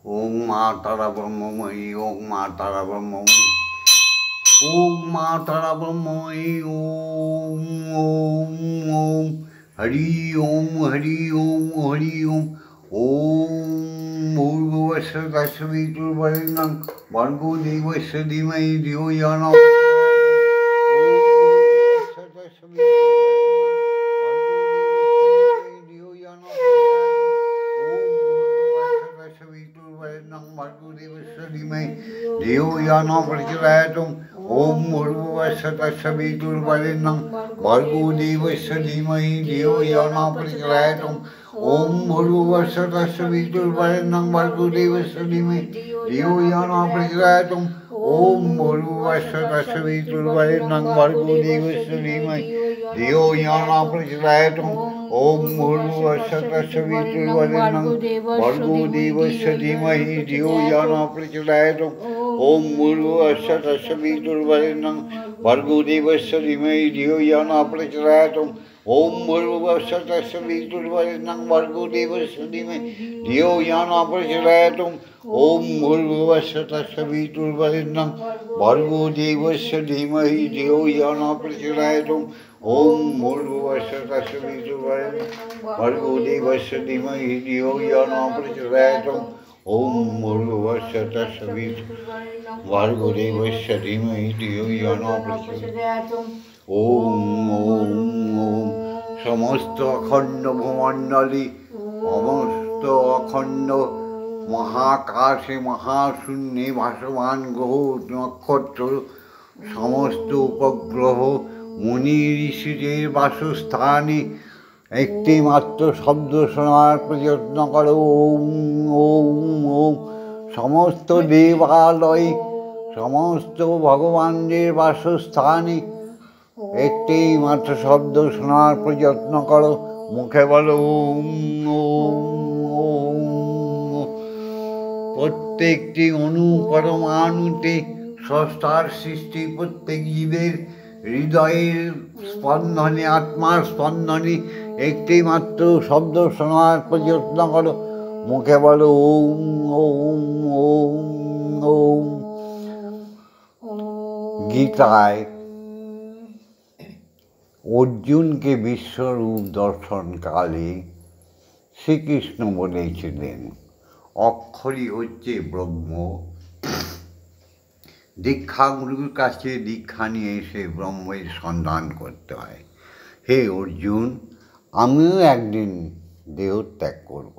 ওং মা তারা ব্রহ্মময়ী, ওং মা তারা ব্রহ্মময়ী, ওং মা তারা ব্রহ্মময়ী। ওম ওম ওম হরি ওম হরি ওম হরি ওম। ওম ভূর্ভুবস্সুঃ তস্সবিতুর্বরেণ্যং ভর্গো দেবস্য ধীমহি ধিয়ো यो न प्रचोदयात्। ओम भूर्भुवस्सुः तस्सवितुर्वरेण्यं भर्गो देवस्य धीमहि धियो यो न प्रचोदयात्। ओम भूर्भुवस्सुः तस्सवितुर्वरेण्यं भर्गो देवस्य धीमहि धियो यो न प्रचोदयात्। ओम भूर्भुवस्सुः तस्सवितुर्वरेण्यं भर्गो देवस्य धीमहि धियो यो न प्रचोदयात्। ओम भूर्भुवस्सुः तस्सवितुर्वरेण्यं भर्गो देवस्य धीमहि धियो यो न प्रचोदयात्। ओम भूर्भुवस्सुः तस्सवितुर्वरेण्यं भर्गो देवस्य धीमहि धियो यो न प्रचोदयात्। ओम भूर्भुवस्सुः तस्सवितुर्वरेण्यं भर्गो देवस्य धीमहि धियो यो न प्रचोदयात्। ओम भूर्भुवस्सुः तस्सवितुर्वरेण्यं भर्गो देवस्य धीमहि धियो यो न प्रचोदयात्। ओम भूर्भुवस्सुः तस्सवितुर्वरेण्यं भर्गो देवस्य धीमहि धियो यो न प्रचोदयात्। ओम भूर्भुवस्सुः तस्सवितुर्वरेण्यं भर्गो देवस्य धीमहि धियो यो न प्रचोदयात्। ओम ओम ओम समस्त अखंड भूमंडली, समस्त अखंड महाकाशे महाशून्ये भासमान ग्रह नक्षत्र, समस्त उपग्रह मुनि ऋषिদের বাসস্থানে একটি মাত্র শব্দ শোনার প্রযত্ন করো। ওম ওম ওম সমস্ত দেবালয়, সমস্ত ভগবানদের বাসস্থানে একটি মাত্র শব্দ শোনার প্রযত্ন করো। মুখে বলো ওম ওম ওম। প্রত্যেকটি অণু পরমাণুতে স্রষ্টার সৃষ্টি, প্রত্যেক জীবের হৃদয়ের স্পন্দনে, আত্মার স্পন্দনে একটি মাত্র শব্দ শোনার প্রযত্ন করো। মুখে বলো ওম ওম ওম ওম। গীতায় অর্জুনকে বিশ্বরূপ দর্শনকালে শ্রীকৃষ্ণ বলেছিলেন, অক্ষরই হচ্ছে ব্রহ্ম। দীক্ষাগুরুর কাছে দীক্ষা নিয়ে এসে ব্রহ্মের সন্ধান করতে হয়। হে অর্জুন, আমিও একদিন দেহত্যাগ করব।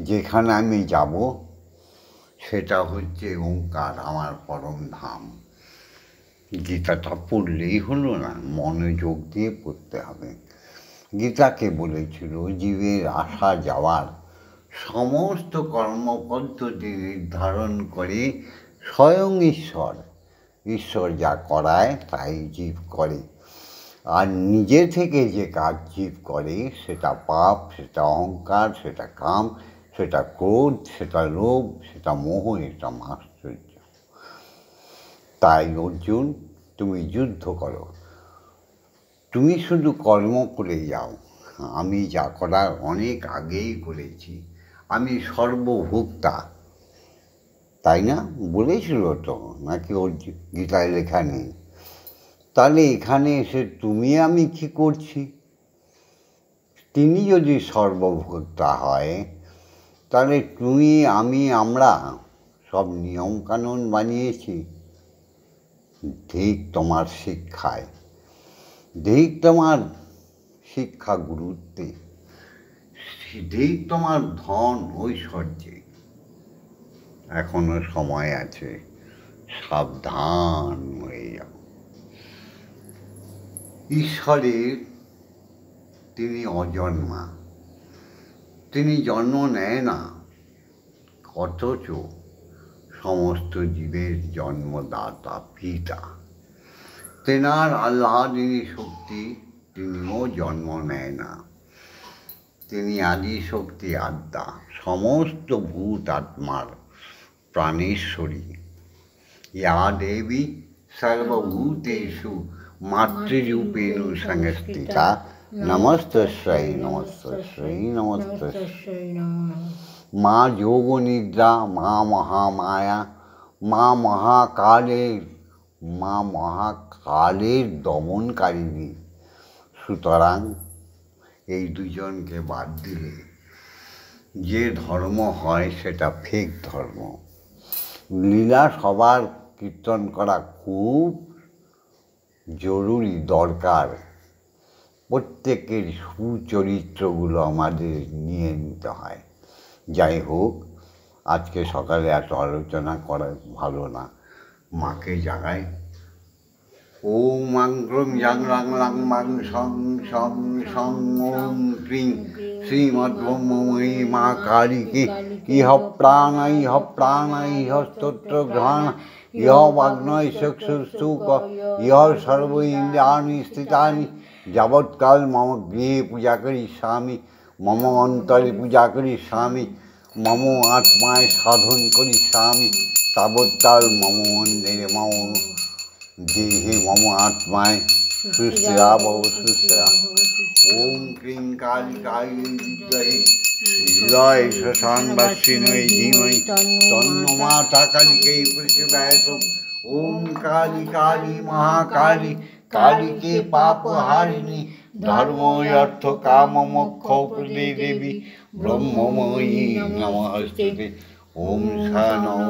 যেখানে আমি যাব সেটা হচ্ছে ওঙ্কার, আমার পরম ধাম। গীতাটা পড়লেই হলো না, মনোযোগ দিয়ে পড়তে হবে। গীতাকে বলেছিল জীবের আসা যাওয়ার সমস্ত কর্মপদ্ধতি নির্ধারণ করে স্বয়ং ঈশ্বর। ঈশ্বর যা করায় তাই জীব করে, আর নিজে থেকে যে কাজ জীব করে সেটা পাপ, সেটা অহংকার, সেটা কাম, সেটা ক্রোধ, সেটা লোভ, সেটা মোহ, এটা আশ্চর্য। তাই অর্জুন, তুমি যুদ্ধ করো, তুমি শুধু কর্ম করে যাও। আমি যা করার অনেক আগেই করেছি, আমি সর্বভোক্তা। তাই না? বলেছিল তো, নাকি ওর গীতায় লেখা নেই? তাহলে এখানে এসে তুমি আমি কি করছি? তিনি যদি সর্বভোক্তা হয়, তাহলে তুমি আমি আমরা সব নিয়মকানুন বানিয়েছি। ধিক তোমার শিক্ষায়, ধিক তোমার শিক্ষা গুরুত্বে, ধিক তোমার ধন ঐশ্বর্যে। এখনো সময় আছে, সাবধান হয়ে যাও। ঈশ্বরের তিনি অজন্মা, তিনি জন্ম নেয় না, অথচ সমস্ত জীবের জন্মদাতা পিতা। তেনার আল্লাহদিনী শক্তি, তিনিও জন্ম নেয় না। তিনি আদি শক্তি আদ্যা, সমস্ত ভূত আত্মার প্রাণেশ্বরী। ইয়া দেবী সর্বভূতেষু মাতৃরূপেণ সংস্থিতা, নমস্তস্যৈ নমস্তস্যৈ নমস্তস্যৈ নমঃ। মা যোগনিদ্রা, মা মহামায়া, মা মহাকালের দমনকারিণী। সুতরাং এই দুজনকে বাদ দিলে যে ধর্ম হয় সেটা ফেক ধর্ম। লীলা সবার কীর্তন করা খুব জরুরি, দরকার। প্রত্যেকের সুচরিত্রগুলো আমাদের নিয়ে নিতে হয়। যাই হোক, আজকে সকালে এত আলোচনা করা ভালো না, মাকে জাগাই। ওম মাংক্রং জাং রাং রাং মাং সং সং সং ওম ক্রিং শ্রীমদ্ব্রহ্মময়ী মা কালীকে ইহ প্রাণ ইহ স্তোত্র ঘ্রাণ ইহ বাগ্নয় চক্ষুস্তুক ইহ সর্ব ইন্দ্রিয়াণি স্থিতানি যাবৎকাল মম গৃহে পূজা করিষ্যামি, মম অন্তরে পূজা করিষ্যামি, মম আত্মায় সাধন করিষ্যামি, তাবৎকাল মম মন্দিরে মম দেহে মম আত্মায় সুস্থিরা ভব সুস্থিরা। ওম ক্রিং কালিকায় বিদ্মহে হৃদয় শ্মশানবাসিনী ধীমহি তন্নো মাতা কালিকৈ প্রচোদয়াৎ। ওম কালী কালী মহাকালী কালীকে পাপহারিণী ধর্ম অর্থ কাম মোক্ষ প্রদে দেবী ব্রহ্মময়ী নমস্তুতে। ওম শনৌ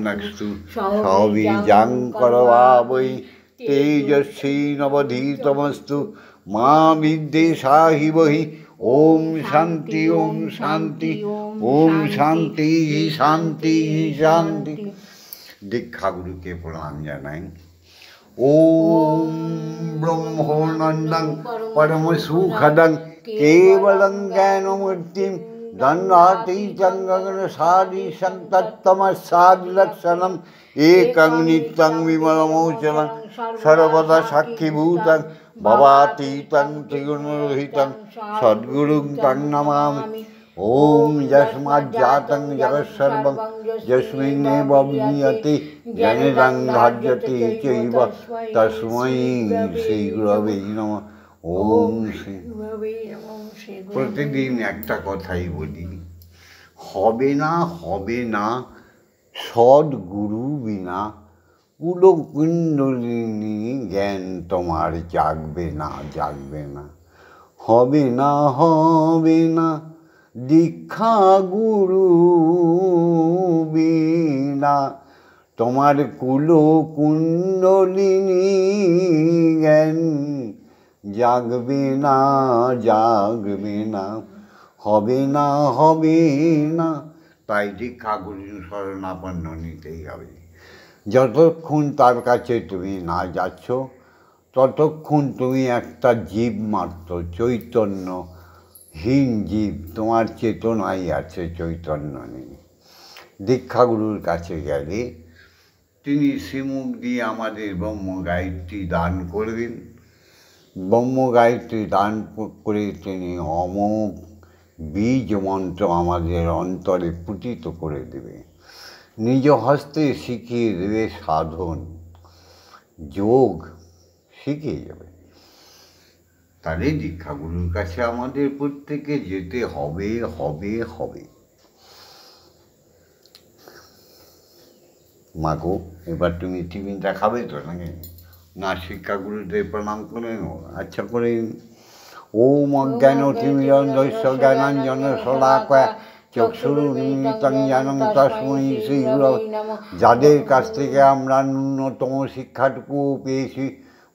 নক্তু সবীজাং করবাবৈ তেজস্বী নবধীতমস্তু মা বিদ্বেষাহি বহি। ওম শান্তি ওম শান্তি ওম শান্তি শান্তি শান্তি। দীক্ষাগুরুকে প্রণাম জানাই। ওম ব্রহ্মানন্দং পরম সুখদং কেবলং জ্ঞানমূর্তিম দণ্ডাতীतं গগনসাদৃশং তত্তমস্যাদিলক্ষণম একং নিত্যং বিমলমোচলং সর্বদা সাক্ষীভূতং ভবাতীतं ত্রিগুণরহিतं সদ্গুরুং তং নমামি। ওম যস্মাজ্জাतं জগৎসর্বং যস্মিন্নেব বিনীয়তে জ্ঞানেন ধার্যতে চৈব তস্मै শ্রীগুরবে নমঃ। ওম শ্রী। প্রতিদিন একটা কথাই বলি, হবে না সদ্গুরু বিনা কুলকুণ্ডলিনী জ্ঞান তোমার জাগবে না। হবে না দীক্ষা গুরু বিনা তোমার কুলকুণ্ডলিনী জ্ঞান জাগবে না। হবে না। তাই দীক্ষা গুরুর শরণাপন্ন নিতেই হবে। যতক্ষণ তার কাছে তুমি না যাচ্ছ ততক্ষণ তুমি একটা জীব মাত্র, চৈতন্যহীন জীব। তোমার চেতনাই আছে, চৈতন্য নেই। দীক্ষাগুরুর কাছে গেলে তিনি শ্রীমুখ দিয়ে আমাদের ব্রহ্মগায়ত্রী দান করবেন। ব্রহ্মগায়ত্রী দান করে তিনি অমোঘ বীজ মন্ত্র আমাদের অন্তরে পুটিত করে দেবে, নিজ হস্তে শিখিয়ে দেবে, সাধন যোগ শিখিয়ে যাবে। তাহলে দীক্ষাগুরুর কাছে আমাদের প্রত্যেকে যেতে হবে। মাগো, এবার তুমি টিফিনটা খাবে তো নাকি না? শিক্ষাগুরুদের প্রণাম করে নেব। আচ্ছা করে। ওম অজ্ঞান তিমিরন্ধস্য জ্ঞানাঞ্জন শলাকয়া চক্ষুরুন্মিলিতং জ্ঞানং তস্मै শ্রীগুরবে। যাদের কাছ থেকে আমরা ন্যূনতম শিক্ষাটুকু পেয়েছি,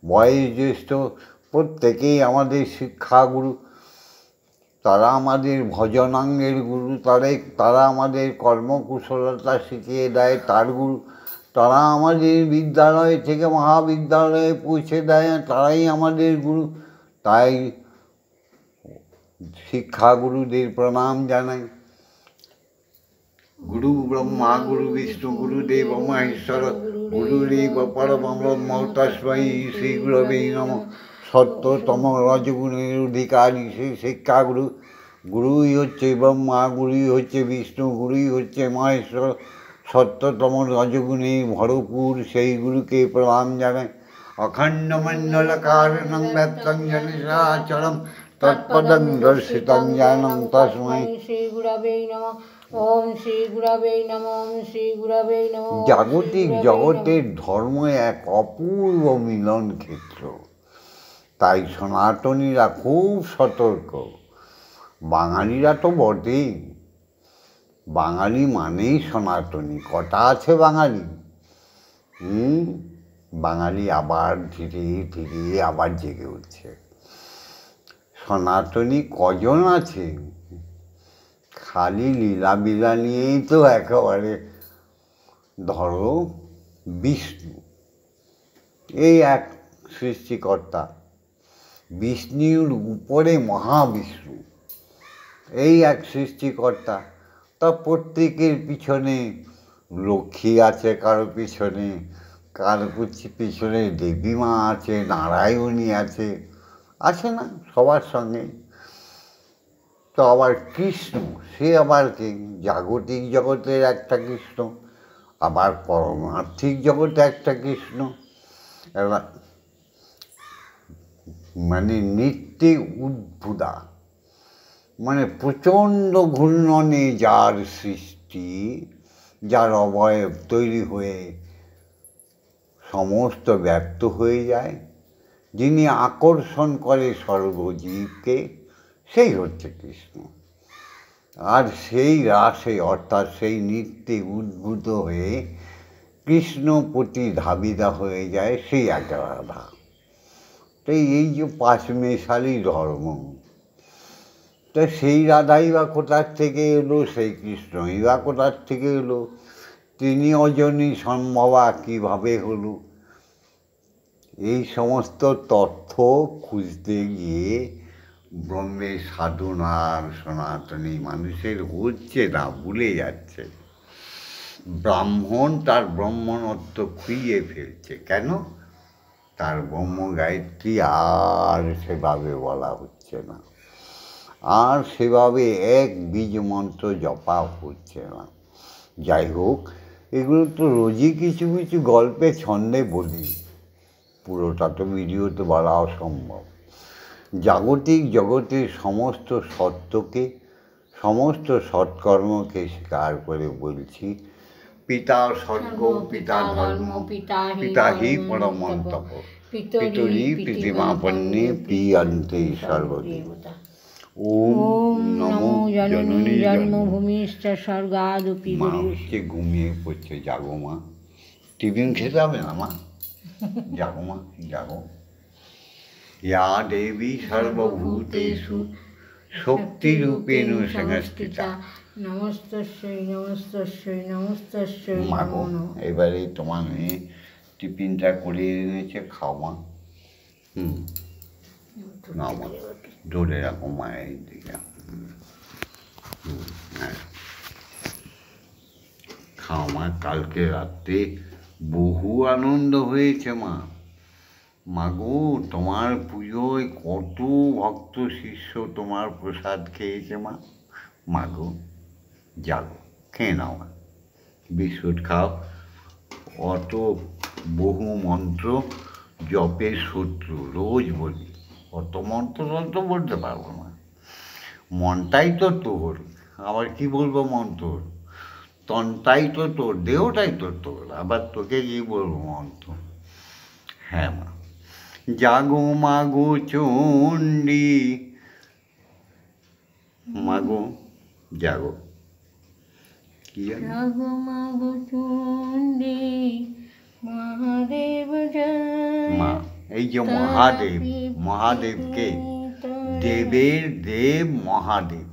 বয়স জ্যেষ্ঠ, প্রত্যেকেই আমাদের শিক্ষাগুরু। তারা আমাদের ভজনাঙ্গের গুরু, তারা আমাদের কর্মকুশলতা শিখিয়ে দেয়, তার গুরু। তারা আমাদের বিদ্যালয় থেকে মহাবিদ্যালয়ে পৌঁছে দেয়, তারাই আমাদের গুরু। তাই শিক্ষাগুরুদের প্রণাম জানাই। গুরু ব্রহ্মা গুরু বিষ্ণু গুরুদেব মহেশ্বর গুরুরেব পরমং ব্রহ্ম তস্मै শ্রীগুরবে নমঃ। সত্যতম রজগুণের অধিকারী সেই শিক্ষাগুরু। গুরুই হচ্ছে ব্রহ্মা, গুরুই হচ্ছে বিষ্ণু, গুরুই হচ্ছে মহেশ্বর। সত্যতম রজগুণে ভরপুর সেই গুরুকে প্রণাম জানাই। অখণ্ড মণ্ডলকারণং ব্যক্তং জগৎচরাচরম তৎপদং দর্শিতং জ্ঞানং তস্मै শ্রী গুরবে নমঃ। ওম শ্রী গুরবে নমঃ। ওম শ্রী গুরবে নমঃ। জাগতিক জগতের ধর্ম এক অপূর্ব মিলন ক্ষেত্র, তাই সনাতনীরা খুব সতর্ক। বাঙালিরা তো বটেই, বাঙালি মানেই সনাতনী। কটা আছে বাঙালি? বাঙালি আবার ধীরে ধীরে আবার জেগে উঠছে। সনাতনী কজন আছে? খালি লীলা বিলা নিয়েই তো একেবারে ধরো বিষ্ণু, এই এক সৃষ্টিকর্তা, বিষ্ণুর উপরে মহাবিষ্ণু, এই এক সৃষ্টিকর্তা। তা প্রত্যেকের পিছনে লক্ষ্মী আছে, কারো পিছনে, কারো পিছনে দেবী মা আছে, নারায়ণী আছে, আছে না সবার সঙ্গে। তো আবার কৃষ্ণ, সে আবার কি? জাগতিক জগতের একটা কৃষ্ণ, আবার পরমার্থিক জগতে একটা কৃষ্ণ। এবার মানে নিত্যে উদ্ভুতা, মানে প্রচণ্ড ঘূর্ণনে যার সৃষ্টি, যার অবয়ব তৈরি হয়ে সমস্ত ব্যক্ত হয়ে যায়, যিনি আকর্ষণ করে সর্বজীবকে, সেই হচ্ছে কৃষ্ণ। আর সেই রাসে, অর্থাৎ সেই নিত্যে উদ্ভূত হয়ে কৃষ্ণ প্রতি ধাবিতা হয়ে যায় সেই এক রাধা। তো এই যে পাঁচমেশালি ধর্ম, তো সেই রাধাই বা কোথার থেকে এলো, সেই কৃষ্ণই বা কোথার থেকে এলো, তিনি অজনী সম্ভবা কীভাবে হলো, এই সমস্ত তথ্য খুঁজতে গিয়ে ব্রহ্মের সাধনার সনাতনী মানুষের হচ্ছে না, ভুলে যাচ্ছে। ব্রাহ্মণ তার ব্রহ্মণত্ব খুইয়ে ফেলছে। কেন? তার ব্রহ্ম গায়ত্রী আর সেভাবে বলা হচ্ছে না, আর সেভাবে এক বীজ মন্ত্র জপা হচ্ছে না। যাই হোক, এগুলো তো রোজই কিছু কিছু গল্পে ছন্দে বলি, পুরোটা তো ভিডিওতে বলা অসম্ভব। জাগতিক জগতের সমস্ত সত্যকে, সমস্ত সৎকর্মকে স্বীকার করে বলছি, পিতা স্বর্গ, পিতা ধর্ম, পিতা হি পরমন্তপ, পিতরি প্রীতিমাপন্নে প্রিয়ন্তে সর্বদেবতা। ওম নমো জননী জন্মভূমিশ্চ স্বর্গাদপি। মা হচ্ছে ঘুমিয়ে পড়ছে, জাগো মা, টিফিন খেতে হবে না মা, জাগো মা, জাগো। ইয়া দেবী সর্বভূতেষু শক্তিরূপেণ সংস্থিতা। নমস্তস্যৈ নমস্তস্যৈ নমস্তস্যৈ মা গো, নমো নমঃ। এবারে তোমার মেয়ে টিফিনটা করে এনেছে, খাও মা। না মা, ধরে রাখো মায়ের দিকে। হ্যাঁ, খাও মা। কালকে রাত্রে বহু আনন্দ হয়েছে মা। মাগো, তোমার পুজোয় কত ভক্ত শিষ্য তোমার প্রসাদ খেয়েছে মা। মাগো, জাগো, খেয়ে নাও মা, বিস্কুট খাও। অত বহু মন্ত্র জপের শত্রু, রোজ বলি, অত মন্ত্র তো বলতে পারবো না, মনটাই তো তোর, আবার কি বলবো মন্ত্র, তনটাই তো তোর, দেহটাই তো তোর, আবার তোকে কি বলবো মন্ত্র। হ্যাঁ মা, জাগো মাগো চণ্ডী, মাগো জাগো। কি জাগো মাগো চণ্ডী, মহাদেব জয়। মা, এই যে মহাদেব, মহাদেবকে, দেবের দেব মহাদেব,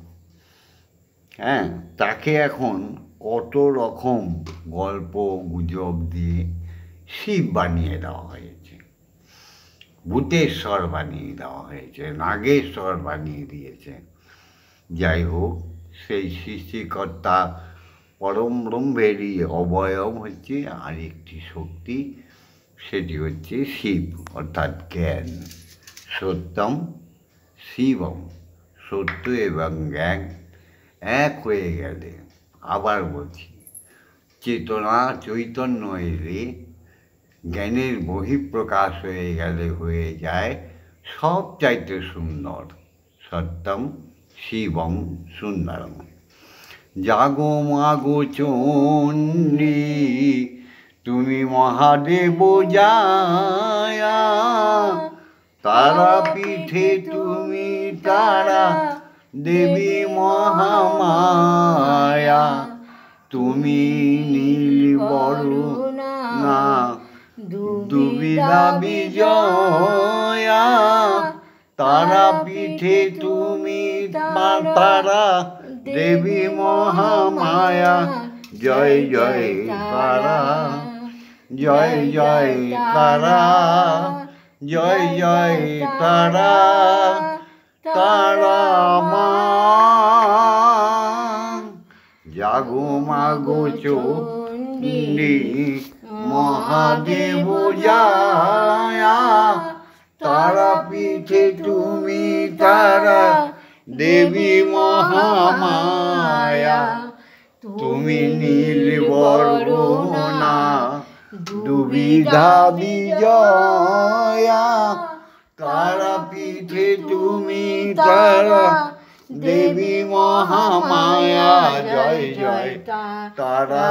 হ্যাঁ, তাকে এখন কত রকম গল্প গুজব দিয়ে শিব বানিয়ে দেওয়া হয়েছে, ভূতেশ্বর বানিয়ে দেওয়া হয়েছে, নাগেশ্বর বানিয়ে দিয়েছে। যাই হোক, সেই সৃষ্টিকর্তা পরম ব্রহ্মেরই অবয়ব হচ্ছে আরেকটি শক্তি, সেটি হচ্ছে শিব, অর্থাৎ জ্ঞান। সত্যম শিবম, সত্য এবং জ্ঞান এক হয়ে গেলে, আবার বলছি, চেতনা চৈতন্য এলে, জ্ঞানের বহিঃপ্রকাশ হয়ে গেলে হয়ে যায় সব চাইতে সুন্দর, সত্যম শিবম সুন্দরম। জাগো মাগো চণ্ডী তুমি মহাদেব জায়া, তারা পীঠে তুমি তারা দেবী মহামায়া। তুমি নীল বরুণা দুবিধা বিজয়া, তারা পীঠে তুমি তারা দেবী মহামায়া। জয় জয় তারা, জয় জয় তারা, জয় জয় তারা, তারা মা। জাগো মাগো চণ্ডী মহাদেব জায়া, তারা পীঠে তুমি তারা দেবী মহামায়া। তুমি নীল বরুণা দুবিধা বিজয়া, তারা পীঠে তুমি তারা দেবী মহামায়া। জয় জয় তারা,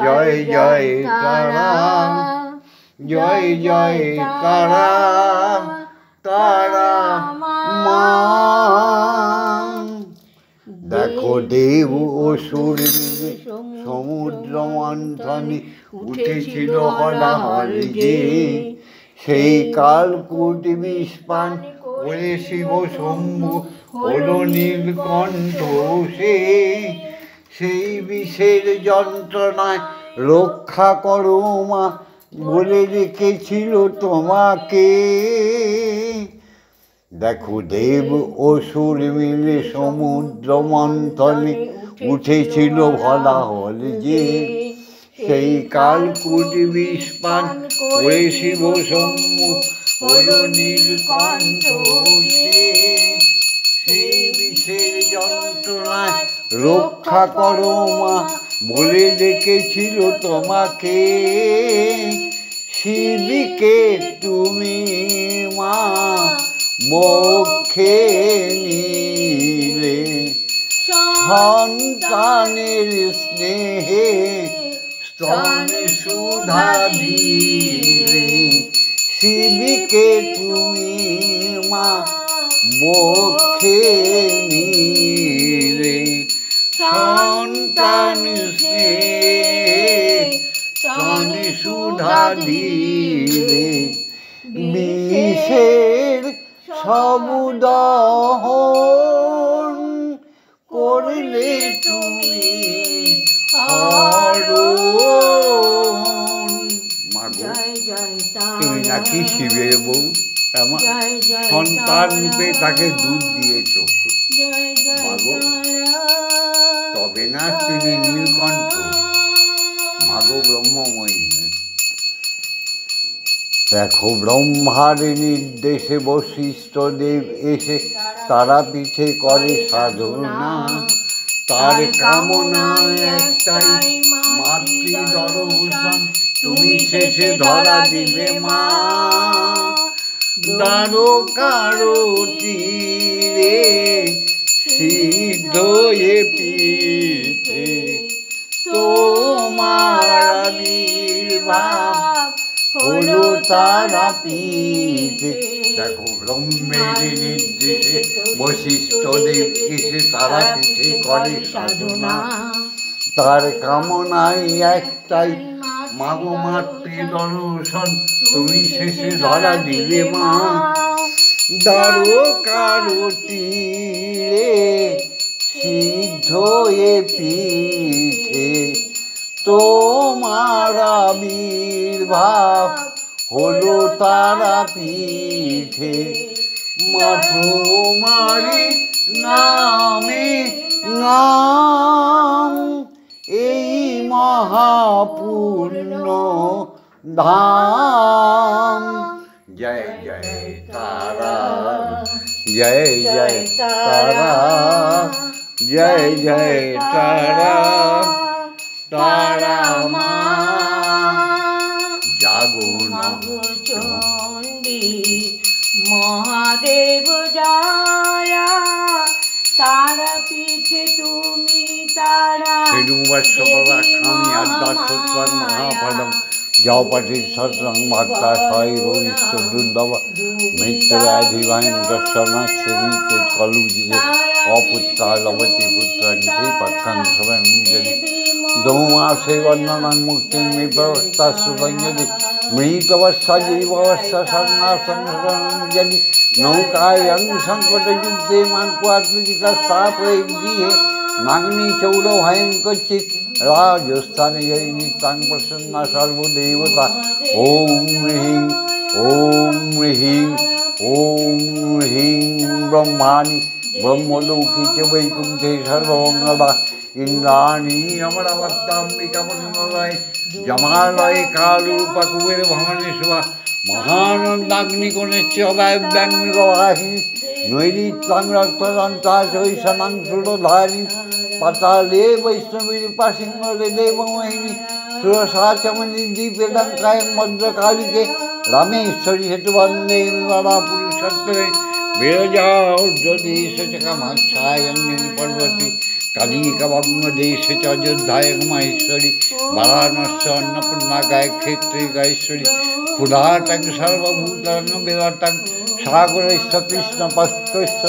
জয় জয় তারা, জয় জয় তারা, তারা মা। দেখো দেব অসুর মিলে সমুদ্র মন্থনে উঠেছিল হলাহল যে, সেই কালকূট বিষ পান করে শিব শম্ভু হল নীলকণ্ঠ সে। সেই বিষের যন্ত্রণায় রক্ষা করো মা বলে রেখেছিল তোমাকে। দেখো দেব অসুর মিলে সমুদ্র মন্থনে উঠেছিল হলাহল যে, সেই কালকূট বিষ পান করে শিব শম্ভু হল নীলকণ্ঠ সে। সেই বিষের যন্ত্রণায় রক্ষা করো মা বলে ডেকেছিল তোমাকে। শিবকে তুমি মা বক্ষে নিলে, সন্তানের স্নেহে স্তন সুধা দিলে। শিবকে তুমি মা বক্ষে নিলে, সন্তান স্নেহে স্তন সুধা দিলে। বিষের সব দহন করলে তুমি হরণ। মাগো তুমি নাকি শিবের বউ, আমার সন্তান রূপে তাকে দুধ দিয়েছ মাগো, তবে না তিনি নীলকণ্ঠ। মাগো ব্রহ্মময়ী। দেখো ব্রহ্মার নির্দেশে বশিষ্ঠ দেব এসে তারাপীঠে করে সাধনা। তার কামনা একটাই মাতৃ দর্শন তুমি শেষে ধরা দিলে মা। দ্বারকার তীরে সিদ্ধ এ পীঠে তোমার আবির্ভাব হলো তারাপীঠে। দেখো ব্রহ্মের নির্দেশে বশিষ্ঠ দেব এসে তারাপীঠে করে সাধনা। তার কামনাই একটাই মাগো মাতৃ দর্শন তুমি শেষে ধরা দিলে মা। দ্বারকার তীরে সিদ্ধ এ পীঠে তোমার আবির্ভাব হলো তারাপীঠে। মা তোমারি নামে নাম এই মহাপূর্ণ ধাম। জয় জয় তারা, জয় জয় তারা, জয় জয় তারা, তারা মা। জাগো মাগো চণ্ডী মহাদেব জয়া তারাপীঠে তুমি তারা শ্রীনুবাসবাখামি আদ্যাক্ষত্রাং মহাফলম জপতি সত্রং ভক্তা সয় ভবিষ্য দুর্লভ মৃত্যুব্যাধিভাইন দর্শনাশ্রীতে কলুযুগে অপুত্রা লভতি পুত্রাং শ্রীপক্ষং সবঞ্জলি দৌমাসে বর্ণনাং মুক্তিং বিপ্রবস্তা সুভঞ্জলি মৃতবৎসা জীববৎসা সন্ন্যাসঞ্জলি নৌকায়ং সংকটযুদ্ধে মানকুয়াত্মিকা স্থাপয়ে গৃহে নাগ্নি চৌরভয়ং কচ্চিৎ রাজস্থানে নিতাং প্রসন্না সর্বদেবতা ওম হ্রিং ওম হ্রিং ব্রহ্মাণি ব্রহ্মলোকে চ বৈকুণ্ঠে সর্বমঙ্গলা ইন্দ্রাণী অমরাবত্তাম্বিকামন্ডলায় জমালয়ে কালরূপা কুবের ভবনেশ্বরা মহানন্দাগ্নিকোণেচ্চ অব্যাম্বিকবাহিনী নৈরিত্যাং রক্তদন্তা চৈষণাং সুরধারিণী পাতালে বৈষ্ণবীর পাশিন্নরে দেবমোহিনী সুরসাচমনি দ্বীপেদং কায়ং ভদ্রকালিকে রামেশ্বরী হেতু বন্দে বিবাদা পুরুষত্বে বিরজার্যদেশ চ কামাখ্যায়ং পর্বতী কালিকাবঙ্গদেশ চ অযোধ্যায়ং মাহেশ্বরী বারাণস্য অন্নপূর্ণা গায়ক্ষেত্রী গায়েশ্বরী ক্ষুধাটং সর্বভূতাং বিরাটং সাগরস্য কৃষ্ণপক্ষস্য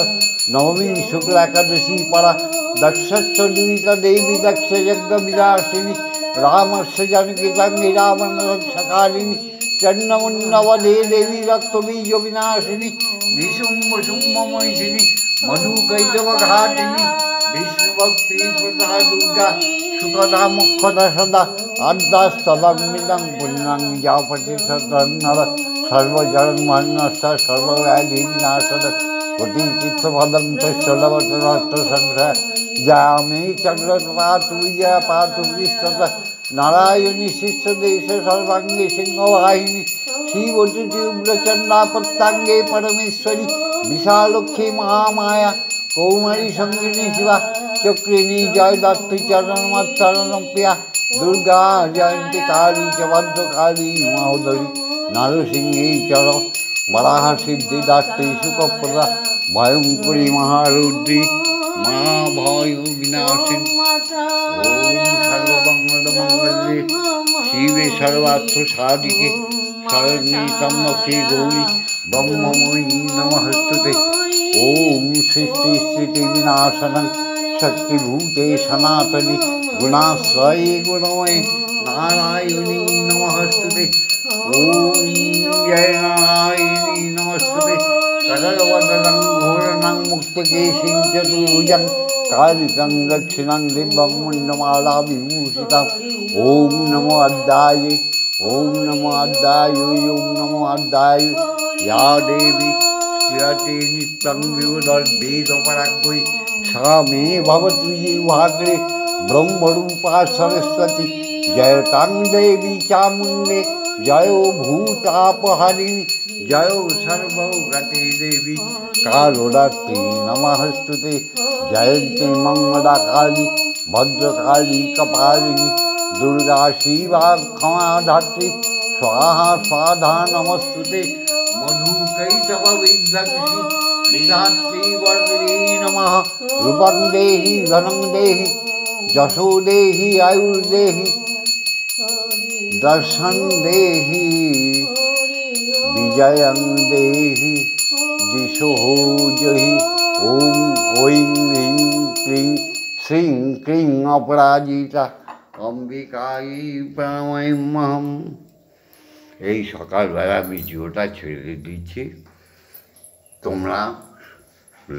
নবমী শুক্লা একাদশী পারা দক্ষস্য দুহিতা দেবী দক্ষ যজ্ঞ বিলাসিনী রামস্য জানকীতাং রাবণ রক্ষকালিনী চন্নমুন্নবধে দেবী রক্তবীজ বিনাশিনী নিশুম্ভ শুম্ভমৈথিনী মধুকৈতবঘাটিনী বিষ্ণুভক্তি প্রদা দুর্গা সুকদা মুখ্যদা সদা আদ্যাস্তদমিদং পুণ্যাং যাপতি সদন্নর সর্বজড়ং মহন্নস্য সর্বব্যাধি বিনাশদ কোটি চিত্তপদং তৈশ্বলবত সংসার যামে চক্রপাতু বিজয়া পাতু পৃষ্ঠত নারায়ণী শিষ্যদেশ সর্বাঙ্গে সিংহবাহিনী শিবতুতি উগ্রচন্দ্রাপত্যাঙ্গে পরমেশ্বরী বিশালক্ষী মহামায়া কৌমারী সঙ্গিনী শিবা চক্রিণী জয় দত্ত চরণমাত্তরণ প্রিয়া দুর্গা জয়ন্তী কালী চ ভদ্রকালী মহোদরী নরসিংহী চর বরাহ সিদ্ধিদাত্রী সুখপ্রদা ভয়ঙ্করী মহারুদ্রী মহাভয় বিনাশিনী ওম সর্বমঙ্গলমঙ্গলে শিবে সর্বার্থ সাধিকে শরণ্যে ত্র্যম্বকে গৌরী ব্রহ্মময়ী নমস্তুতে ওম সৃষ্টি স্থিতি বিনাশনং শক্তিভূতে সনাতনী গুণাশ্রয়ে গুণময়ে নারায়ণী নমস্তুতে ওম জয় নারায়ণী নমস্তুতে করলবদनं ঘোরণং মুক্তকেশিং চতুর্ভুজং কালিকং দক্ষিণং দিব্যং মুণ্ডমালা বিভূষিতং ওম নমো অদ্যায় ওম নমো অদ্যায় ওম নমো অদ্যায় या देवी श्रियते नित्यं विवदद्वेदपराग्रै सा मे भवतु जिह्वाग्रे ब्रह्मरूपा सरस्वती जयतां देवी चामुण्डे जयो भूतापहारिणी जयो सर्वगते देवी कालरात्रि नमस्तुते जयन्ती मंगला काली भद्रकाली कपालिनी दुर्गा शिवा क्षमाधात्री स्वाहा स्वाधा नमस्तुते मधुकैटभ विद्याक्षी विधात्री वर्धिनी नमः रूपं देहि धनं देहि यशो देहि आयुर्देहि दर्शन देहि विजयं देहि दिशो जहि ओम ऐं ह्रीं क्लीं श्रीं क्लीं अपराजिता অম্বিকাই প্রাণমহম। এই সকালবেলা ভিডিওটা ছেড়ে দিচ্ছি, তোমরা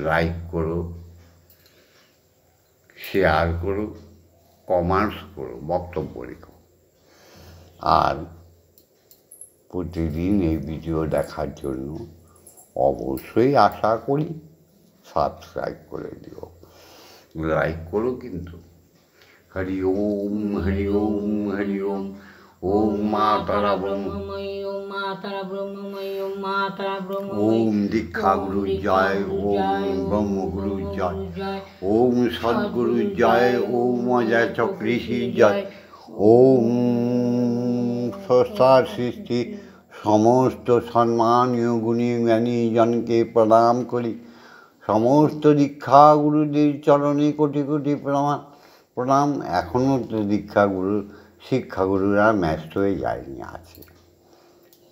লাইক করো, শেয়ার করো, কমেন্টস করো, বক্তব্য রেখো। আর প্রতিদিন এই ভিডিও দেখার জন্য অবশ্যই আশা করি সাবস্ক্রাইব করে দিও, লাইক করো কিন্তু। हरि ओम हरि ओम हरि ओम। ओम मातरा ब्रह्ममयी ओम मातरा ब्रह्ममयी ओम मातरा ब्रह्ममयी ओम दीक्षा गुरु जय ओम ब्रह्म गुरु जय ओम सद्गुरु जय ओम अजय चक्रीशी जय ओम स्रष्टा सृष्टि সমস্ত সম্মানীয় গুণী জ্ঞানী জনকে প্রণাম করি। সমস্ত দীক্ষা গুরুদের চরণে কোটি কোটি প্রণাম। এখনও তো দীক্ষাগুরু শিক্ষাগুরুরা ন্যস্ত হয়ে যায়নি, আছে,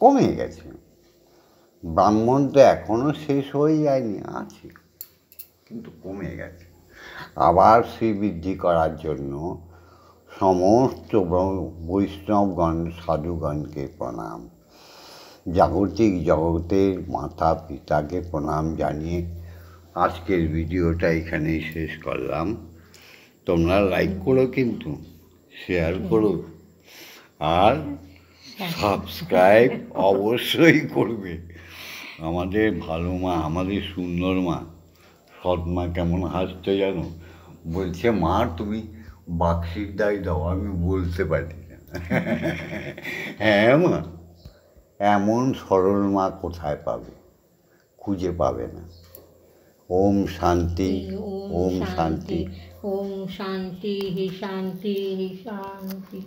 কমে গেছে। ব্রাহ্মণ তো এখনও শেষ হয়ে যায়নি, আছে, কিন্তু কমে গেছে। আবার শ্রীবৃদ্ধি করার জন্য সমস্ত বৈষ্ণবগণ সাধুগণকে প্রণাম। জাগতিক জগতের মাতা পিতাকে প্রণাম জানিয়ে আজকের ভিডিওটা এখানেই শেষ করলাম। তোমরা লাইক করো, কিন্তু শেয়ার করো, আর সাবস্ক্রাইব অবশ্যই করবে। আমাদের ভালো মা, আমাদের সুন্দর মা, সৎ মা কেমন হাসতে জানো, বলছে মা তুমি বাক্সির দায় দাও, আমি বলতে পারি না। হ্যাঁ মা, এমন সরল মা কোথায় পাবে, খুঁজে পাবে না। ওম শান্তি, ওম শান্তি। ওম শান্তি শান্তি শান্তি।